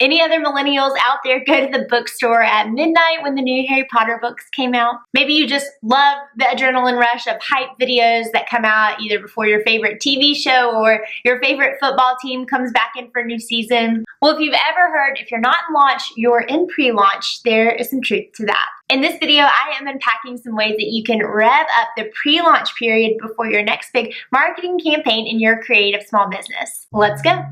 Any other millennials out there go to the bookstore at midnight when the new Harry Potter books came out? Maybe you just love the adrenaline rush of hype videos that come out either before your favorite TV show or your favorite football team comes back in for a new season. Well, if you've ever heard, if you're not in launch, you're in pre-launch, there is some truth to that. In this video, I am unpacking some ways that you can rev up the pre-launch period before your next big marketing campaign in your creative small business. Let's go.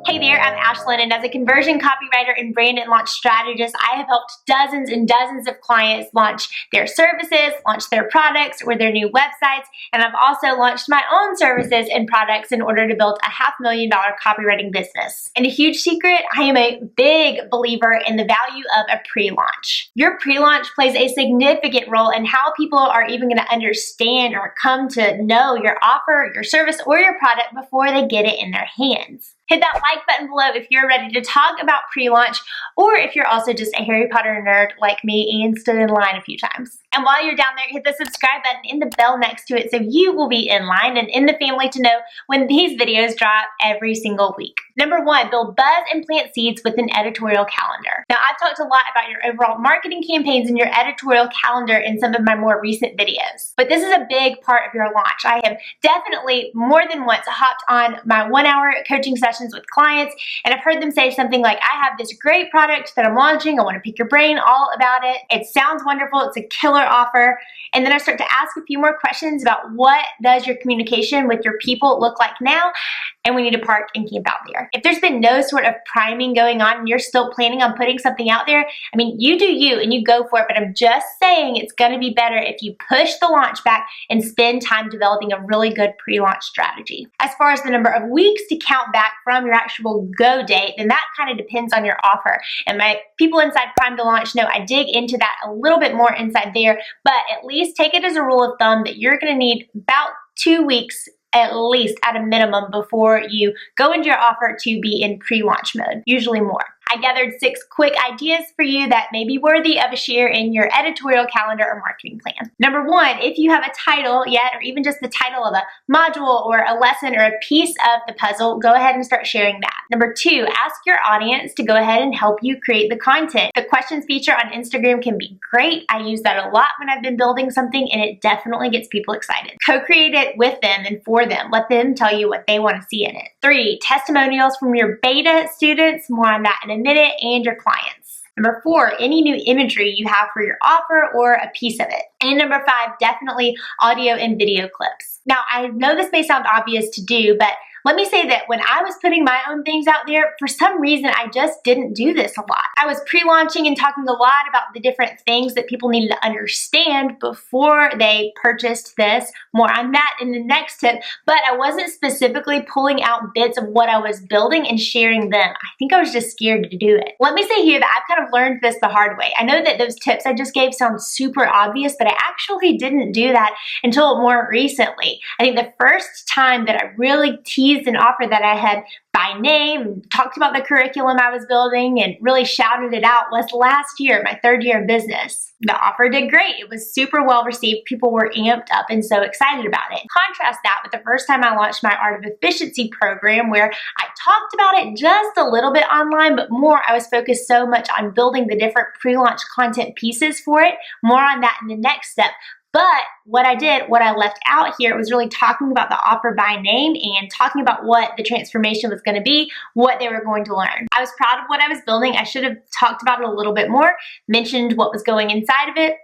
Hey there, I'm Ashlyn, and as a conversion copywriter and brand and launch strategist, I have helped dozens and dozens of clients launch their services, launch their products or their new websites, and I've also launched my own services and products in order to build a $500,000 copywriting business. And a huge secret, I am a big believer in the value of a pre-launch. Your pre-launch plays a significant role in how people are even going to understand or come to know your offer, your service, or your product before they get it in their hands. Hit that like button below if you're ready to talk about pre-launch, or if you're also just a Harry Potter nerd like me and stood in line a few times. And while you're down there, hit the subscribe button and the bell next to it so you will be in line and in the family to know when these videos drop every single week. Number one, build buzz and plant seeds with an editorial calendar. Now, I've talked a lot about your overall marketing campaigns and your editorial calendar in some of my more recent videos, but this is a big part of your launch. I have definitely more than once hopped on my 1-hour coaching sessions with clients, and I've heard them say something like, I have this great product that I'm launching. I want to pick your brain all about it. It sounds wonderful. It's a killer offer. And then I start to ask a few more questions about what does your communication with your people look like now, and we need to park and camp out there. If there's been no sort of priming going on and you're still planning on putting something out there, I mean, you do you and you go for it, but I'm just saying it's going to be better if you push the launch back and spend time developing a really good pre-launch strategy. As far as the number of weeks to count back from your actual go date, then that kind of depends on your offer. And my people inside Prime to Launch know I dig into that a little bit more inside there, but at least take it as a rule of thumb that you're going to need about 2 weeks at least at a minimum before you go into your offer to be in pre-launch mode, usually more. I gathered 6 quick ideas for you that may be worthy of a share in your editorial calendar or marketing plan. Number one, if you have a title yet, or even just the title of a module or a lesson or a piece of the puzzle, go ahead and start sharing that. Number 2, ask your audience to go ahead and help you create the content. The questions feature on Instagram can be great. I use that a lot when I've been building something, and it definitely gets people excited. Co-create it with them and for them. Let them tell you what they want to see in it. 3, testimonials from your beta students, more on that in a minute, and your clients. Number 4, any new imagery you have for your offer or a piece of it. And number 5, definitely audio and video clips. Now, I know this may sound obvious to do, but let me say that when I was putting my own things out there, for some reason, I just didn't do this a lot. I was pre-launching and talking a lot about the different things that people needed to understand before they purchased this. More on that in the next tip, but I wasn't specifically pulling out bits of what I was building and sharing them. I think I was just scared to do it. Let me say here that I've kind of learned this the hard way. I know that those tips I just gave sound super obvious, but I actually didn't do that until more recently. I think the first time that I really teased an offer that I had by name, talked about the curriculum I was building, and really shouted it out was last year, my 3rd year of business. The offer did great. It was super well received. People were amped up and so excited about it. Contrast that with the first time I launched my Art of Efficiency program, where I talked about it just a little bit online, but more I was focused so much on building the different pre-launch content pieces for it. More on that in the next step. But what I left out here was really talking about the offer by name and talking about what the transformation was going to be, what they were going to learn. I was proud of what I was building. I should have talked about it a little bit more, mentioned what was going inside of it.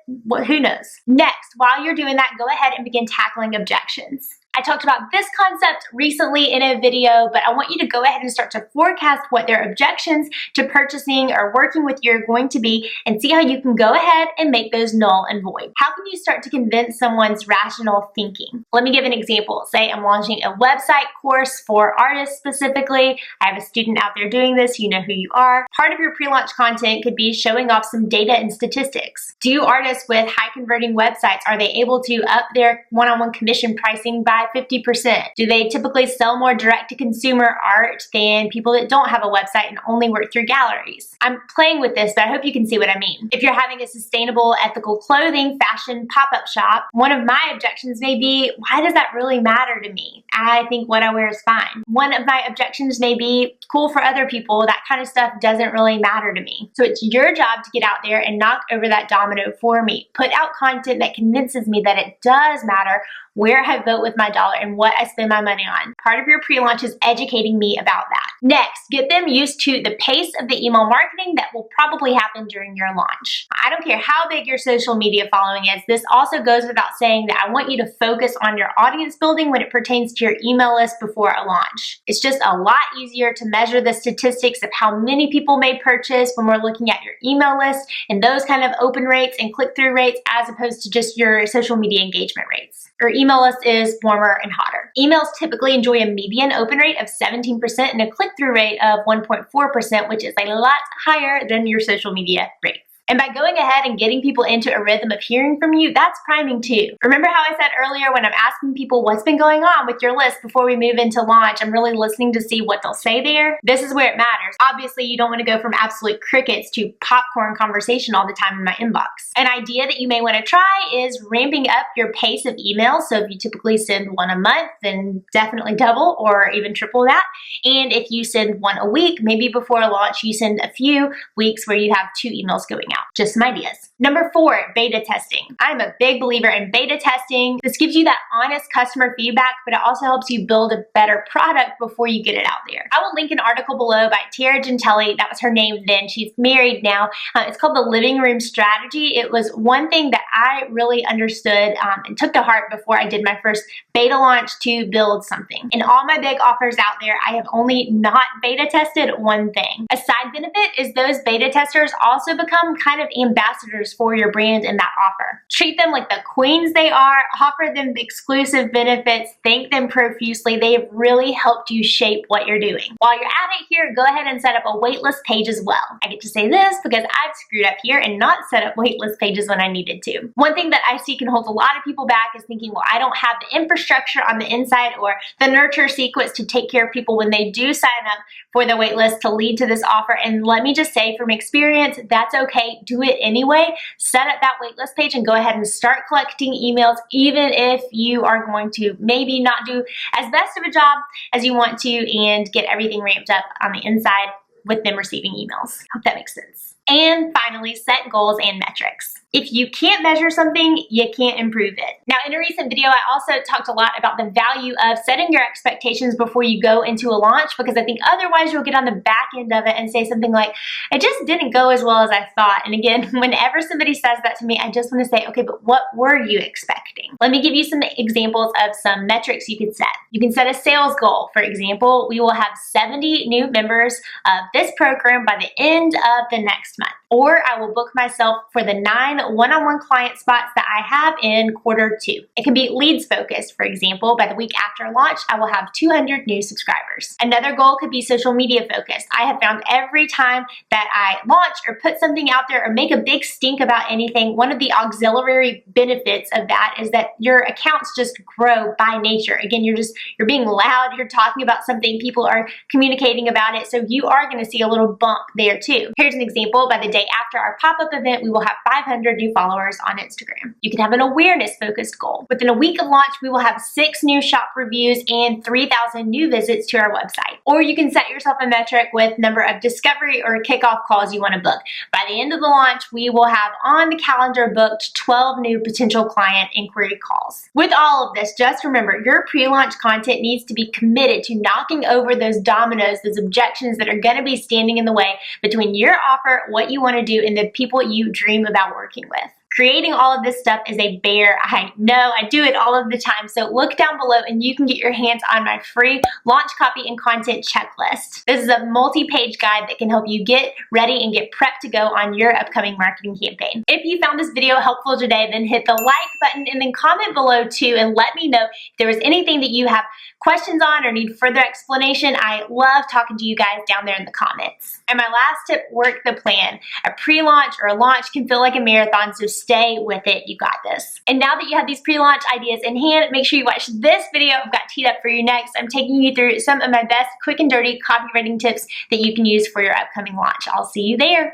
Who knows? Next, while you're doing that, go ahead and begin tackling objections. I talked about this concept recently in a video, but I want you to go ahead and start to forecast what their objections to purchasing or working with you are going to be and see how you can go ahead and make those null and void. How can you start to convince someone's rational thinking? Let me give an example. Say I'm launching a website course for artists specifically. I have a student out there doing this. You know who you are. Part of your pre-launch content could be showing off some data and statistics. Do artists with high converting websites, are they able to up their one-on-one commission pricing by by 50%? Do they typically sell more direct-to-consumer art than people that don't have a website and only work through galleries? I'm playing with this, but I hope you can see what I mean. If you're having a sustainable, ethical clothing, fashion pop-up shop, one of my objections may be, why does that really matter to me? I think what I wear is fine. One of my objections may be, cool for other people, that kind of stuff doesn't really matter to me. So it's your job to get out there and knock over that domino for me. Put out content that convinces me that it does matter where I vote with my dollar and what I spend my money on. Part of your pre-launch is educating me about that. Next, get them used to the pace of the email marketing that will probably happen during your launch. I don't care how big your social media following is, this also goes without saying that I want you to focus on your audience building when it pertains to your email list before a launch. It's just a lot easier to measure the statistics of how many people may purchase when we're looking at your email list and those kind of open rates and click-through rates as opposed to just your social media engagement rates. Your email list is warmer and hotter. Emails typically enjoy a median open rate of 17% and a click-through rate of 1.4%, which is a lot higher than your social media rates. And by going ahead and getting people into a rhythm of hearing from you, that's priming too. Remember how I said earlier when I'm asking people what's been going on with your list before we move into launch, I'm really listening to see what they'll say there? This is where it matters. Obviously, you don't want to go from absolute crickets to popcorn conversation all the time in my inbox. An idea that you may want to try is ramping up your pace of emails. So if you typically send one a month, then definitely double or even triple that. And if you send one a week, maybe before launch, you send a few weeks where you have 2 emails going out. Just some ideas. Number 4, beta testing. I'm a big believer in beta testing. This gives you that honest customer feedback, but it also helps you build a better product before you get it out there. I will link an article below by Tara Gentelli. That was her name then. She's married now. It's called The Living Room Strategy. It was one thing that I really understood and took to heart before I did my first beta launch to build something. In all my big offers out there, I have only not beta tested one thing. A side benefit is those beta testers also become kind of ambassadors for your brand in that offer. Treat them like the queens they are, offer them exclusive benefits, thank them profusely. They have really helped you shape what you're doing. While you're at it here, go ahead and set up a waitlist page as well. I get to say this because I've screwed up here and not set up waitlist pages when I needed to. One thing that I see can hold a lot of people back is thinking, well, I don't have the infrastructure on the inside or the nurture sequence to take care of people when they do sign up for the waitlist to lead to this offer. And let me just say from experience, that's okay. Do it anyway. Set up that waitlist page and go ahead and start collecting emails, even if you are going to maybe not do as best of a job as you want to and get everything ramped up on the inside with them receiving emails. Hope that makes sense. And finally, set goals and metrics. If you can't measure something, you can't improve it. Now, in a recent video, I also talked a lot about the value of setting your expectations before you go into a launch, because I think otherwise you'll get on the back end of it and say something like, it just didn't go as well as I thought. And again, whenever somebody says that to me, I just want to say, okay, but what were you expecting? Let me give you some examples of some metrics you could set. You can set a sales goal. For example, we will have 70 new members of this program by the end of the next month. Or I will book myself for the 9 one-on-one client spots that I have in quarter 2. It can be leads focused. For example, by the week after launch, I will have 200 new subscribers. Another goal could be social media focused. I have found every time that I launch or put something out there or make a big stink about anything, one of the auxiliary benefits of that is that your accounts just grow by nature. Again, you're being loud, you're talking about something, people are communicating about it, so you are going to see a little bump there too. Here's an example. By the day after our pop-up event, we will have 500 new followers on Instagram. You can have an awareness-focused goal. Within a week of launch, we will have 6 new shop reviews and 3,000 new visits to our website. Or you can set yourself a metric with number of discovery or kickoff calls you want to book. By the end of the launch, we will have on the calendar booked 12 new potential client inquiry calls. With all of this, just remember, your pre-launch content needs to be committed to knocking over those dominoes, those objections that are going to be standing in the way between your offer, what you want to do, and the people you dream about working with. Creating all of this stuff is a bear. I know, I do it all of the time. So look down below and you can get your hands on my free launch copy and content checklist. This is a multi-page guide that can help you get ready and get prepped to go on your upcoming marketing campaign. If you found this video helpful today, then hit the like button and then comment below too and let me know if there was anything that you have questions on or need further explanation. I love talking to you guys down there in the comments. And my last tip, work the plan. A pre-launch or a launch can feel like a marathon, so stay with it. You got this. And now that you have these pre-launch ideas in hand, make sure you watch this video I've got teed up for you next. I'm taking you through some of my best quick and dirty copywriting tips that you can use for your upcoming launch. I'll see you there.